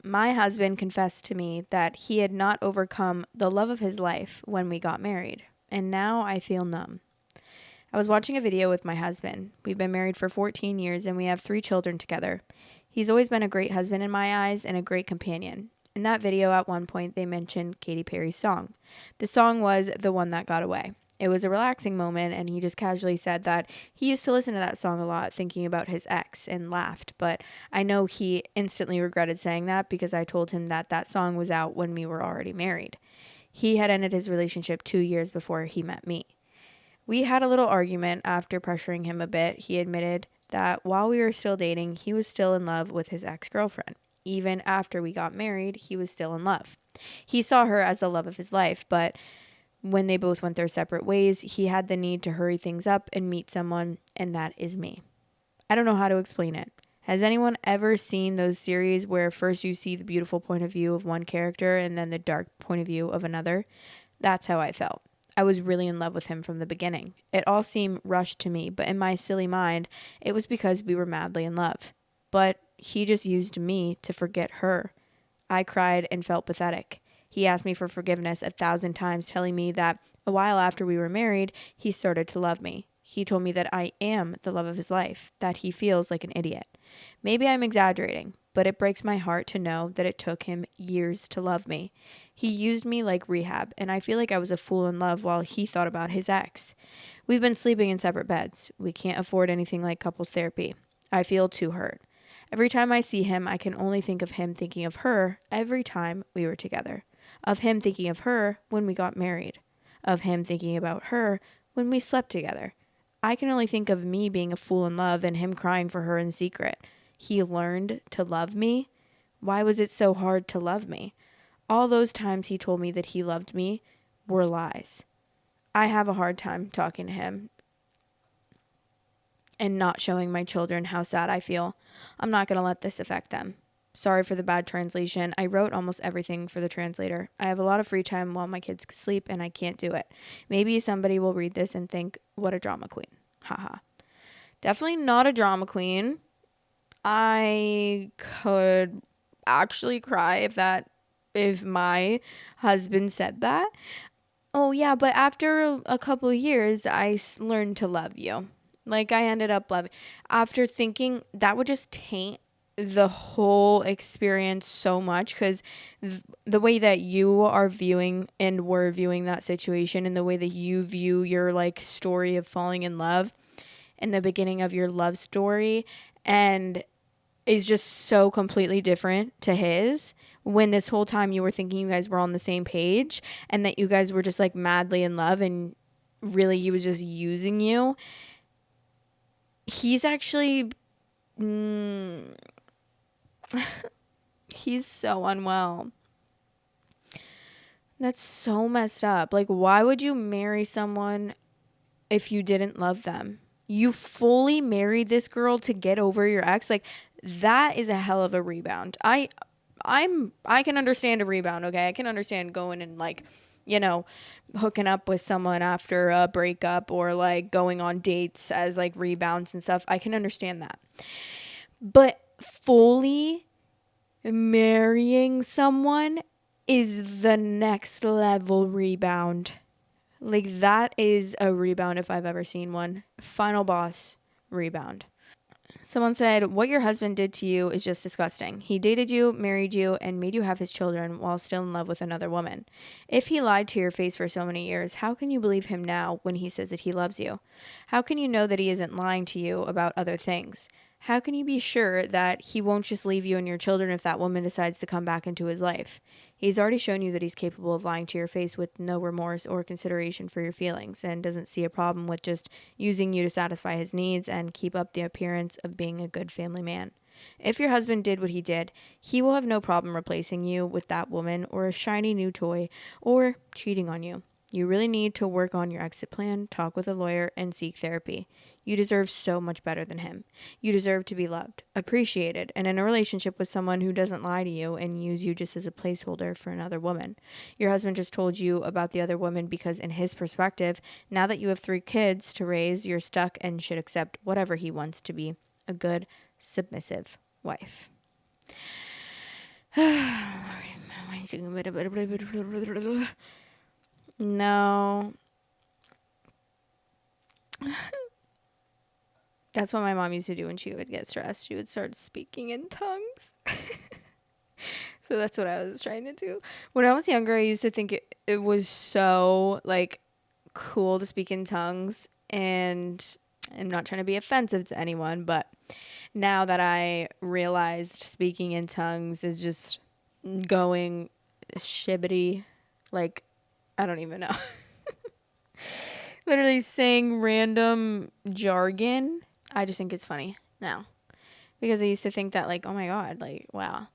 My husband confessed to me that he had not overcome the love of his life when we got married, and now I feel numb. I was watching a video with my husband. We've been married for 14 years and we have 3 children together. He's always been a great husband in my eyes and a great companion. In that video, at one point, they mentioned Katy Perry's song. The song was The One That Got Away. It was a relaxing moment, and he just casually said that he used to listen to that song a lot, thinking about his ex, and laughed. But I know he instantly regretted saying that because I told him that that song was out when we were already married. He had ended his relationship 2 years before he met me. We had a little argument after pressuring him a bit. He admitted that while we were still dating, he was still in love with his ex-girlfriend. Even after we got married, he was still in love. He saw her as the love of his life, but when they both went their separate ways, he had the need to hurry things up and meet someone, and that is me. I don't know how to explain it. Has anyone ever seen those series where first you see the beautiful point of view of one character and then the dark point of view of another? That's how I felt. I was really in love with him from the beginning. It all seemed rushed to me, but in my silly mind, it was because we were madly in love. But he just used me to forget her. I cried and felt pathetic. He asked me for forgiveness 1,000 times, telling me that a while after we were married, he started to love me. He told me that I am the love of his life, that he feels like an idiot. Maybe I'm exaggerating, but it breaks my heart to know that it took him years to love me. He used me like rehab, and I feel like I was a fool in love while he thought about his ex. We've been sleeping in separate beds. We can't afford anything like couples therapy. I feel too hurt. Every time I see him, I can only think of him thinking of her every time we were together. Of him thinking of her when we got married. Of him thinking about her when we slept together. I can only think of me being a fool in love and him crying for her in secret. He learned to love me? Why was it so hard to love me? All those times he told me that he loved me were lies. I have a hard time talking to him and not showing my children how sad I feel. I'm not going to let this affect them. Sorry for the bad translation. I wrote almost everything for the translator. I have a lot of free time while my kids sleep and I can't do it. Maybe somebody will read this and think, what a drama queen. Haha. Definitely not a drama queen. I could actually cry if my husband said that. Oh yeah, but after a couple of years, I learned to love you. Like I ended up loving. After thinking that would just taint the whole experience so much because the way that you are viewing and were viewing that situation and the way that you view your like story of falling in love and the beginning of your love story and is just so completely different to his when this whole time you were thinking you guys were on the same page and that you guys were just like madly in love and really he was just using you. He's actually he's so unwell. That's so messed up. Like, why would you marry someone if you didn't love them? You fully married this girl to get over your ex. Like, that is a hell of a rebound. I can understand a rebound, okay? I can understand going and like, you know, hooking up with someone after a breakup or like going on dates as like rebounds and stuff. I can understand that. But fully marrying someone is the next level rebound. Like that is a rebound if I've ever seen one. Final boss rebound. Someone said, what your husband did to you is just disgusting. He dated you, married you, and made you have his children while still in love with another woman. If he lied to your face for so many years, how can you believe him now when he says that he loves you? How can you know that he isn't lying to you about other things? How can you be sure that he won't just leave you and your children if that woman decides to come back into his life? He's already shown you that he's capable of lying to your face with no remorse or consideration for your feelings and doesn't see a problem with just using you to satisfy his needs and keep up the appearance of being a good family man. If your husband did what he did, he will have no problem replacing you with that woman or a shiny new toy or cheating on you. You really need to work on your exit plan, talk with a lawyer, and seek therapy. You deserve so much better than him. You deserve to be loved, appreciated, and in a relationship with someone who doesn't lie to you and use you just as a placeholder for another woman. Your husband just told you about the other woman because in his perspective, now that you have 3 kids to raise, you're stuck and should accept whatever he wants to be a good, submissive wife. No. That's what my mom used to do when she would get stressed. She would start speaking in tongues. So that's what I was trying to do. When I was younger, I used to think it was so like cool to speak in tongues, and I'm not trying to be offensive to anyone, but now that I realized speaking in tongues is just going shibbity, like I don't even know. Literally saying random jargon. I just think it's funny now. Because I used to think that like, oh my God, like, wow,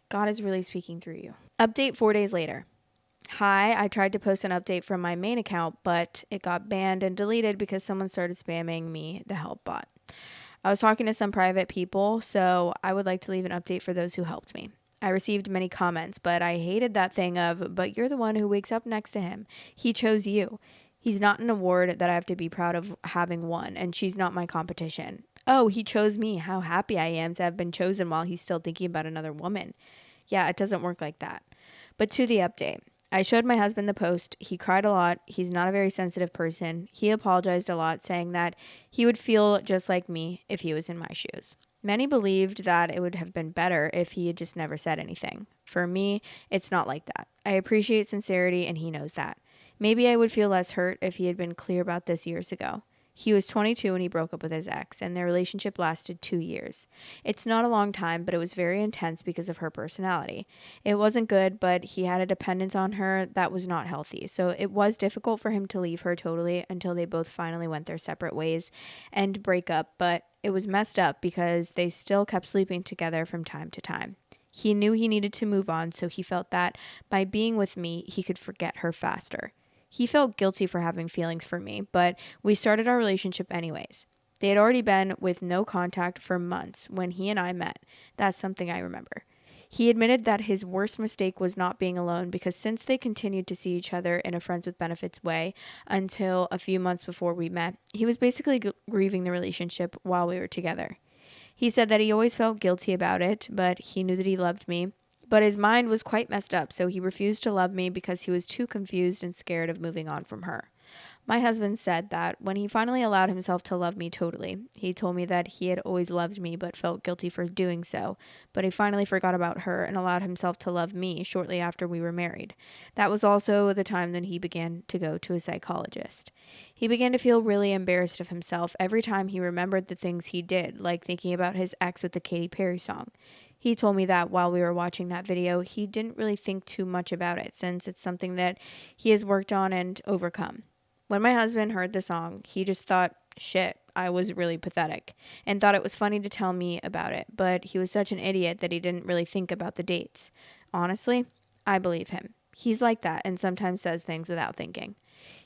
God is really speaking through you. Update 4 days later. Hi, I tried to post an update from my main account, but it got banned and deleted because someone started spamming me, the help bot. I was talking to some private people, so I would like to leave an update for those who helped me. I received many comments, but I hated that thing of, but you're the one who wakes up next to him. He chose you. He's not an award that I have to be proud of having won, and she's not my competition. Oh, he chose me. How happy I am to have been chosen while he's still thinking about another woman. Yeah, it doesn't work like that. But to the update. I showed my husband the post. He cried a lot. He's not a very sensitive person. He apologized a lot, saying that he would feel just like me if he was in my shoes. Many believed that it would have been better if he had just never said anything. For me, it's not like that. I appreciate sincerity, and he knows that. Maybe I would feel less hurt if he had been clear about this years ago. He was 22 when he broke up with his ex, and their relationship lasted 2 years. It's not a long time, but it was very intense because of her personality. It wasn't good, but he had a dependence on her that was not healthy. So it was difficult for him to leave her totally until they both finally went their separate ways and break up, but it was messed up because they still kept sleeping together from time to time. He knew he needed to move on, so he felt that by being with me, he could forget her faster. He felt guilty for having feelings for me, but we started our relationship anyways. They had already been with no contact for months when he and I met. That's something I remember. He admitted that his worst mistake was not being alone because since they continued to see each other in a friends with benefits way until a few months before we met, he was basically grieving the relationship while we were together. He said that he always felt guilty about it, but he knew that he loved me. But his mind was quite messed up, so he refused to love me because he was too confused and scared of moving on from her. My husband said that when he finally allowed himself to love me totally, he told me that he had always loved me but felt guilty for doing so, but he finally forgot about her and allowed himself to love me shortly after we were married. That was also the time that he began to go to a psychologist. He began to feel really embarrassed of himself every time he remembered the things he did, like thinking about his ex with the Katy Perry song. He told me that while we were watching that video, he didn't really think too much about it since it's something that he has worked on and overcome. When my husband heard the song, he just thought, shit, I was really pathetic, and thought it was funny to tell me about it, but he was such an idiot that he didn't really think about the dates. Honestly, I believe him. He's like that and sometimes says things without thinking.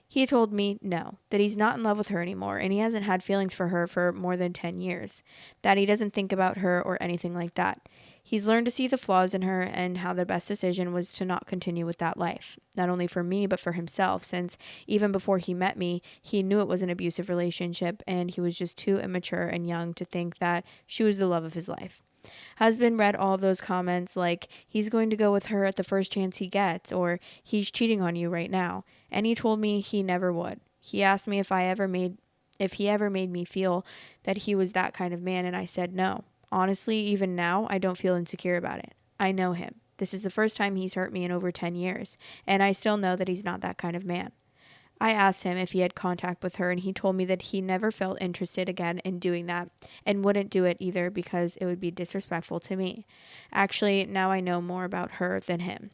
He told me no, that he's not in love with her anymore and he hasn't had feelings for her for more than 10 years, that he doesn't think about her or anything like that. He's learned to see the flaws in her and how the best decision was to not continue with that life, not only for me but for himself, since even before he met me, he knew it was an abusive relationship and he was just too immature and young to think that she was the love of his life. Husband read all of those comments like he's going to go with her at the first chance he gets or he's cheating on you right now, and he told me he never would. He asked me if he ever made me feel that he was that kind of man, and I said no. Honestly, even now, I don't feel insecure about it. I know him. This is the first time he's hurt me in over 10 years, and I still know that he's not that kind of man. I asked him if he had contact with her, and he told me that he never felt interested again in doing that and wouldn't do it either because it would be disrespectful to me. Actually, now I know more about her than him.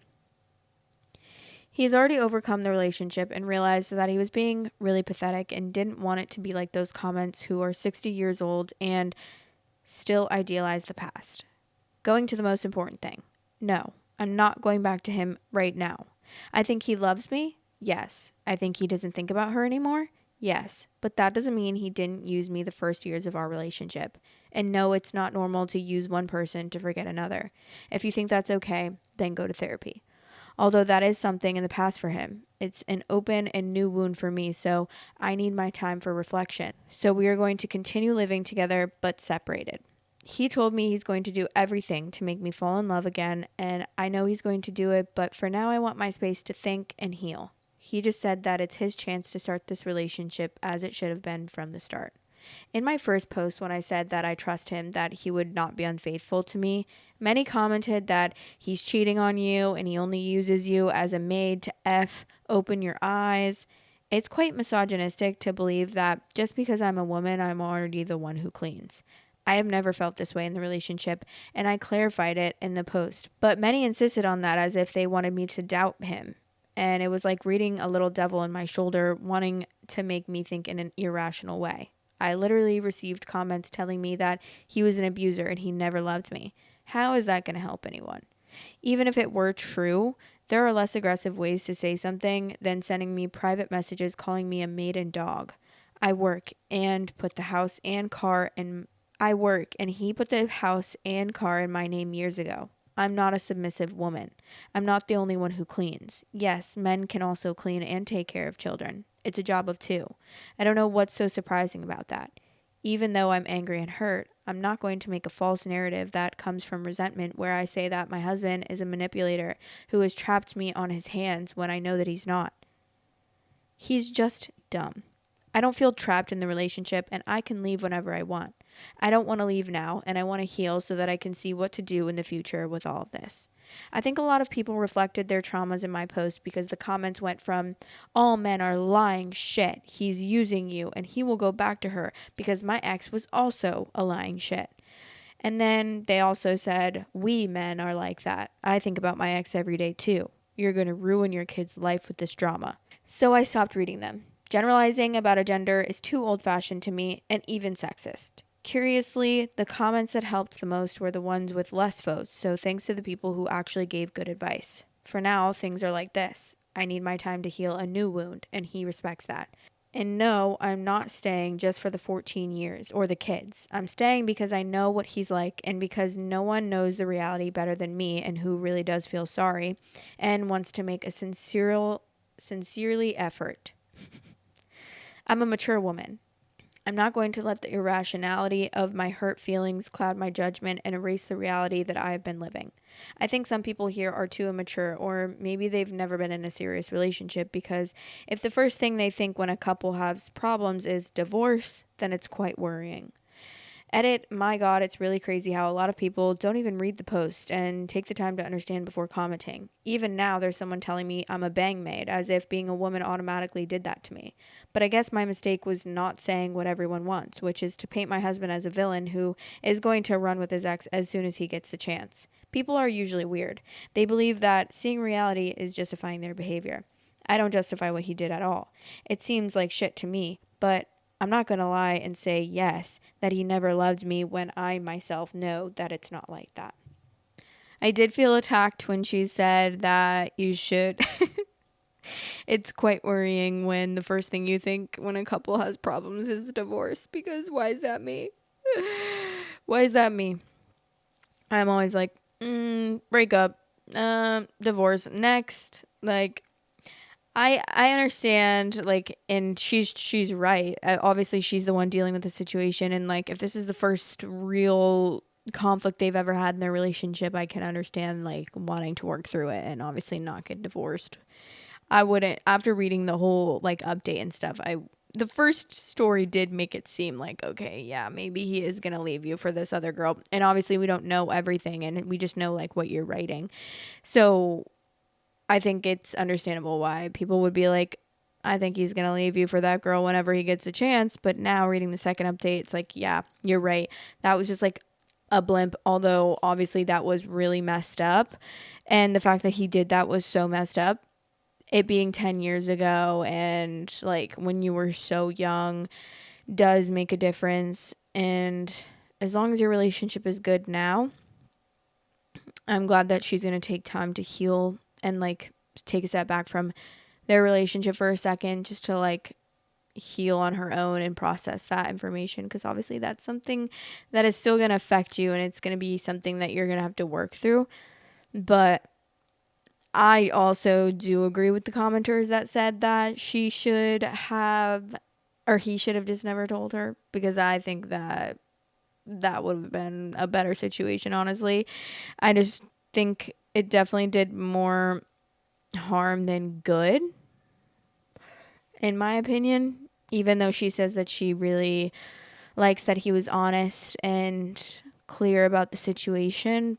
He has already overcome the relationship and realized that he was being really pathetic and didn't want it to be like those comments who are 60 years old and still idealize the past. Going to the most important thing. No, I'm not going back to him right now. I think he loves me. Yes. I think he doesn't think about her anymore. Yes. But that doesn't mean he didn't use me the first years of our relationship. And no, it's not normal to use one person to forget another. If you think that's okay, then go to therapy. Although that is something in the past for him. It's an open and new wound for me, so I need my time for reflection. So we are going to continue living together, but separated. He told me he's going to do everything to make me fall in love again, and I know he's going to do it, but for now I want my space to think and heal. He just said that it's his chance to start this relationship as it should have been from the start. In my first post, when I said that I trust him, that he would not be unfaithful to me, many commented that he's cheating on you and he only uses you as a maid to open your eyes. It's quite misogynistic to believe that just because I'm a woman, I'm already the one who cleans. I have never felt this way in the relationship, and I clarified it in the post. But many insisted on that as if they wanted me to doubt him. And it was like reading a little devil in my shoulder, wanting to make me think in an irrational way. I literally received comments telling me that he was an abuser and he never loved me. How is that going to help anyone? Even if it were true, there are less aggressive ways to say something than sending me private messages calling me a maiden dog. I work and put the house and car in I work and he put the house and car in my name years ago. I'm not a submissive woman. I'm not the only one who cleans. Yes, men can also clean and take care of children. It's a job of two. I don't know what's so surprising about that. Even though I'm angry and hurt, I'm not going to make a false narrative that comes from resentment where I say that my husband is a manipulator who has trapped me on his hands when I know that he's not. He's just dumb. I don't feel trapped in the relationship and I can leave whenever I want. I don't want to leave now and I want to heal so that I can see what to do in the future with all of this. I think a lot of people reflected their traumas in my post because the comments went from, all men are lying shit, he's using you and he will go back to her because my ex was also a lying shit. And then they also said, we men are like that. I think about my ex every day too. You're going to ruin your kid's life with this drama. So I stopped reading them. Generalizing about a gender is too old-fashioned to me and even sexist. Curiously, the comments that helped the most were the ones with less votes, so thanks to the people who actually gave good advice. For now, things are like this. I need my time to heal a new wound, and he respects that. And no, I'm not staying just for the 14 years or the kids. I'm staying because I know what he's like and because no one knows the reality better than me and who really does feel sorry and wants to make a sincerely effort. I'm a mature woman. I'm not going to let the irrationality of my hurt feelings cloud my judgment and erase the reality that I have been living. I think some people here are too immature, or maybe they've never been in a serious relationship, because if the first thing they think when a couple has problems is divorce, then it's quite worrying. Edit, my God, it's really crazy how a lot of people don't even read the post and take the time to understand before commenting. Even now, there's someone telling me I'm a bang maid, as if being a woman automatically did that to me. But I guess my mistake was not saying what everyone wants, which is to paint my husband as a villain who is going to run with his ex as soon as he gets the chance. People are usually weird. They believe that seeing reality is justifying their behavior. I don't justify what he did at all. It seems like shit to me, but I'm not going to lie and say, yes, that he never loved me when I myself know that it's not like that. I did feel attacked when she said that you should. It's quite worrying when the first thing you think when a couple has problems is divorce, because why is that me? Why is that me? I'm always like, break up, divorce, next. Like, I understand, like, and she's right. Obviously, she's the one dealing with the situation, and like, if this is the first real conflict they've ever had in their relationship, I can understand like wanting to work through it and obviously not get divorced. I wouldn't, after reading the whole like update and stuff. The first story did make it seem like, okay, yeah, maybe he is gonna leave you for this other girl, and obviously we don't know everything, and we just know like what you're writing, so I think it's understandable why people would be like, I think he's going to leave you for that girl whenever he gets a chance. But now reading the second update, it's like, yeah, you're right. That was just like a blimp, although obviously that was really messed up. And the fact that he did that was so messed up. It being 10 years ago and like when you were so young does make a difference. And as long as your relationship is good now, I'm glad that she's going to take time to heal and like take a step back from their relationship for a second just to like heal on her own and process that information, because obviously that's something that is still going to affect you and it's going to be something that you're going to have to work through. But I also do agree with the commenters that said that she should have, or he should have just never told her, because I think that that would have been a better situation, honestly. I just think it definitely did more harm than good, in my opinion, even though she says that she really likes that he was honest and clear about the situation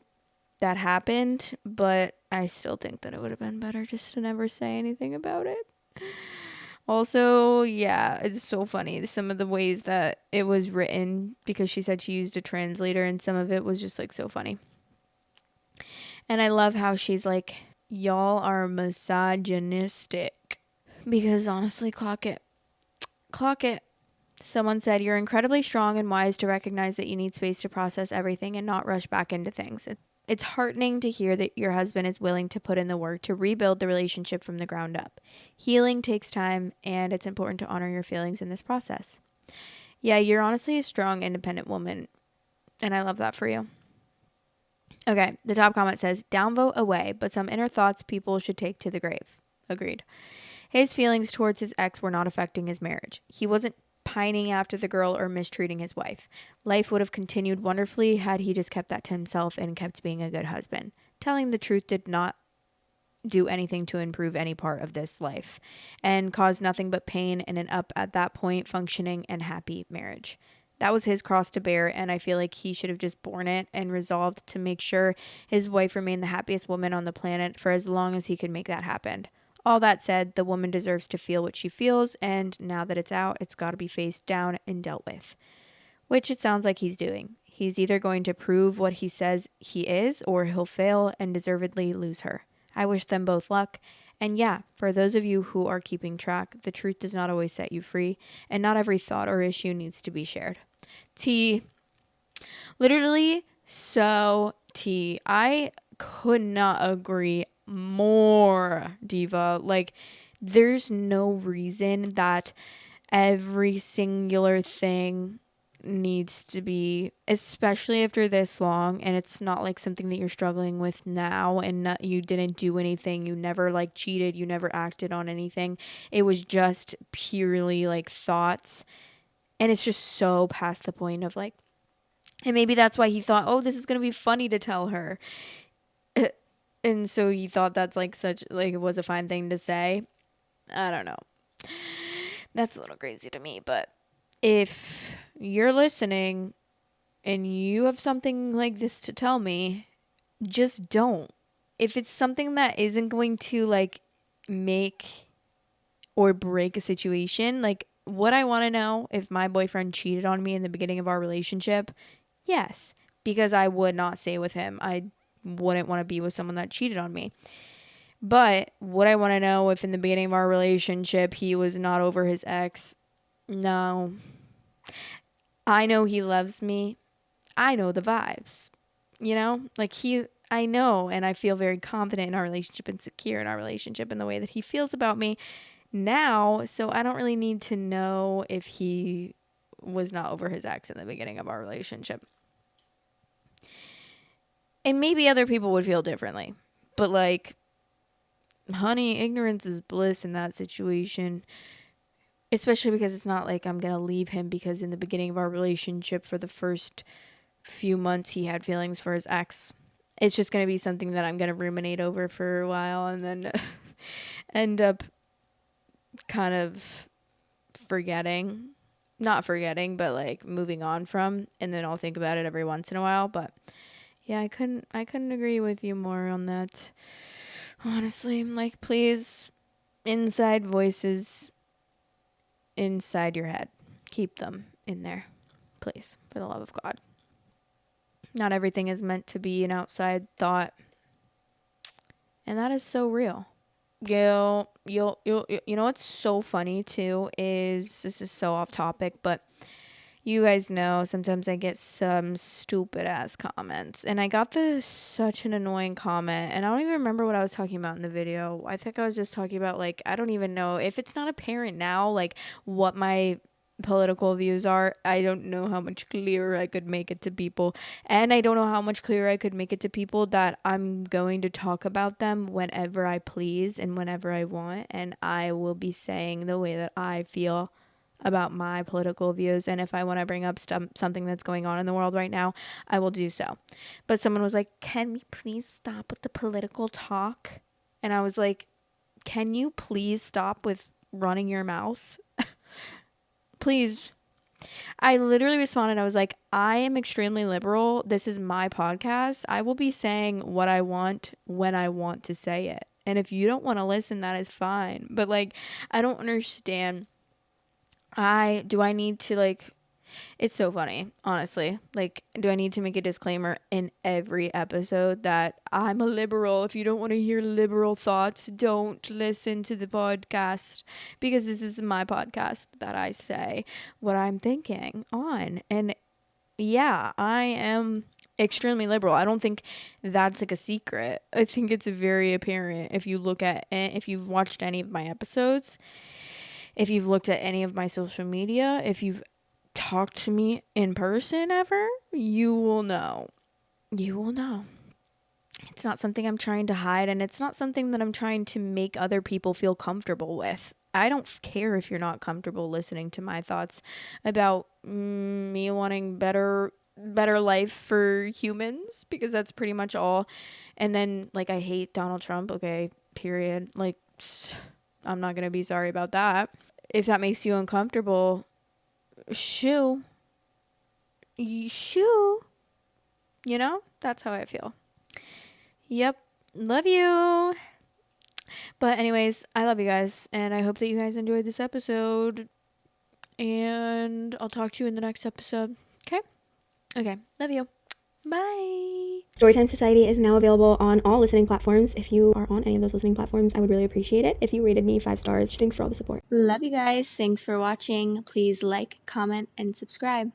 that happened, but I still think that it would have been better just to never say anything about it. Also, yeah, it's so funny some of the ways that it was written, because she said she used a translator and some of it was just like so funny. And I love how she's like, y'all are misogynistic. Because honestly, clock it. Clock it. Someone said, you're incredibly strong and wise to recognize that you need space to process everything and not rush back into things. It's heartening to hear that your husband is willing to put in the work to rebuild the relationship from the ground up. Healing takes time, and it's important to honor your feelings in this process. Yeah, you're honestly a strong, independent woman, and I love that for you. Okay, the top comment says, downvote away, but some inner thoughts people should take to the grave. Agreed. His feelings towards his ex were not affecting his marriage. He wasn't pining after the girl or mistreating his wife. Life would have continued wonderfully had he just kept that to himself and kept being a good husband. Telling the truth did not do anything to improve any part of this life and caused nothing but pain and an up at that point functioning and happy marriage. That was his cross to bear, and I feel like he should have just borne it and resolved to make sure his wife remained the happiest woman on the planet for as long as he could make that happen. All that said, the woman deserves to feel what she feels, and now that it's out, it's got to be faced down and dealt with. Which it sounds like he's doing. He's either going to prove what he says he is, or he'll fail and deservedly lose her. I wish them both luck. And yeah, for those of you who are keeping track, the truth does not always set you free, and not every thought or issue needs to be shared. T. Literally, so T. I could not agree more, Diva. Like, there's no reason that every singular thing needs to be, especially after this long, and it's not like something that you're struggling with now, and not, you didn't do anything, you never like cheated, you never acted on anything, it was just purely like thoughts, and it's just so past the point of like, and maybe that's why he thought, oh, this is gonna be funny to tell her. And so he thought that's like such, like, it was a fine thing to say. I don't know, that's a little crazy to me. But if you're listening and you have something like this to tell me, just don't. If it's something that isn't going to like make or break a situation, like, would I want to know if my boyfriend cheated on me in the beginning of our relationship? Yes, because I would not stay with him. I wouldn't want to be with someone that cheated on me. But would I want to know if in the beginning of our relationship he was not over his ex? No. I know he loves me. I know the vibes. You know? Like, I know, and I feel very confident in our relationship and secure in our relationship and the way that he feels about me now. So I don't really need to know if he was not over his ex in the beginning of our relationship. And maybe other people would feel differently. But like, honey, ignorance is bliss in that situation. Especially because it's not like I'm going to leave him because in the beginning of our relationship for the first few months he had feelings for his ex. It's just going to be something that I'm going to ruminate over for a while and then end up kind of forgetting. Not forgetting, but like moving on from, and then I'll think about it every once in a while. But yeah, I couldn't agree with you more on that. Honestly, like, please, inside voices inside your head, keep them in there, please, for the love of God. Not everything is meant to be an outside thought, and that is so real. You know what's so funny too is, this is so off topic, but you guys know sometimes I get some stupid ass comments, and I got such an annoying comment, and I don't even remember what I was talking about in the video. I think I was just talking about, like, I don't even know if it's not apparent now, like, what my political views are. I don't know how much clearer I could make it to people, and I don't know how much clearer I could make it to people that I'm going to talk about them whenever I please and whenever I want, and I will be saying the way that I feel about my political views, and if I want to bring up something that's going on in the world right now, I will do so. But someone was like, can we please stop with the political talk? And I was like, can you please stop with running your mouth? Please. I literally responded. I was like, I am extremely liberal. This is my podcast. I will be saying what I want when I want to say it. And if you don't want to listen, that is fine. But like, I don't understand. Do I need to like, it's so funny, honestly. Like, do I need to make a disclaimer in every episode that I'm a liberal? If you don't want to hear liberal thoughts, don't listen to the podcast, because this is my podcast that I say what I'm thinking on. And yeah, I am extremely liberal. I don't think that's like a secret. I think it's very apparent if you look at if you've watched any of my episodes, if you've looked at any of my social media, if you've talked to me in person ever, you will know. You will know. It's not something I'm trying to hide, and it's not something that I'm trying to make other people feel comfortable with. I don't care if you're not comfortable listening to my thoughts about me wanting better life for humans, because that's pretty much all. And then like, I hate Donald Trump, okay, period. Like, I'm not going to be sorry about that. If that makes you uncomfortable, shoo. You know, that's how I feel. Yep. Love you. But anyways, I love you guys, and I hope that you guys enjoyed this episode, and I'll talk to you in the next episode. Okay. Love you. Bye. Storytime Society is now available on all listening platforms. If you are on any of those listening platforms, I would really appreciate it if you rated me 5 stars. Thanks for all the support. Love you guys. Thanks for watching. Please like, comment, and subscribe.